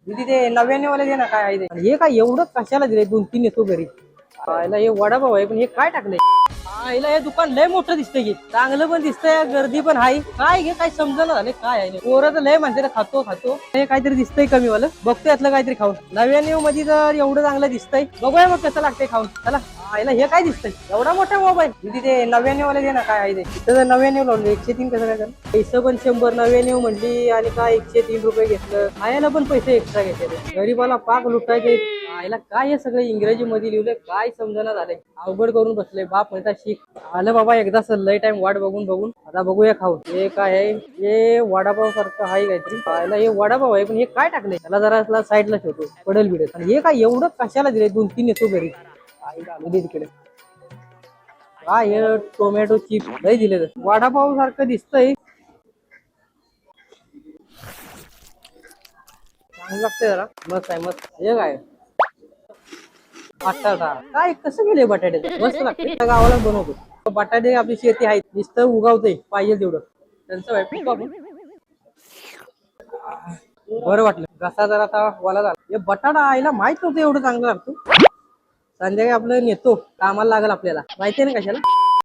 दीदी ते 99 वाले दे ना काय आहे ते. आणि हे काय एवढं कशाला दिले 2-3 येतो घरी. आयला हे वडापाव आहे पण हे काय टाकलंय. आईला हे दुकान लय मोठं दिसतंय की चांगलं पण दिसतंय गर्दी पण आहे काय हे काय समजणं झालं काय आहे पोरं तर लय म्हणते खातो खातो हे काहीतरी दिसतंय कमी वालं बघतो यातलं काहीतरी खाऊन 99 मध्ये तर एवढं चांगलं दिसतंय बघूया मग कसं लागतंय खाऊन चला. आईला हे काय दिसतंय एवढा मोठा मोबाईल दीदी ते 99 वाले दे ना काय आहे ते तिथं 99 लावलं 103 कसं काय झालं पैसे पण 100 99 म्हणली आणि काय 103 रुपये घेतलं आयाला पण पैसे एक्स्ट्रा घेतले गरीबाला पाक लुटायचे. आईला काय हे सगळं इंग्रजी मध्ये लिहिलंय काय समजणं झालंय अवघड करून बसले बाप म्हणता शिक आलं बाबा एकदा लय टाइम वाट बघून बघून आता बघूया खाऊन हे काय आहे हे वडापाव सारखं आहे काहीतरी आयला हे वडापाव आहे पण हे काय टाकलंय त्याला जरा साईडला ठेवतो पडेल बिडेल आणि हे काय एवढं कशाला दिले 2-3 येतो घरी आई घालू दे तिकडे काय हे टोमॅटो चिप्स लय दिले वडापाव सारखं दिसतंय चांगलं लागतंय जरा मस्त आहे मस्त हे काय अच्छा काय कसं गेले बटाटे मस्त लागते गावाला बनवतो बटाटे आपली शेती आहे नुसतं उगावतंय पाहिजे तेवढं त्यांचं आपण बरं वाटलं घसा जरा आता वाला झाला हे बटाटा आईला माहित नव्हतं एवढं चांगलं लागतो संध्याकाळी आपलं नेतो कामाला लागल आपल्याला माहितीये ना कशाला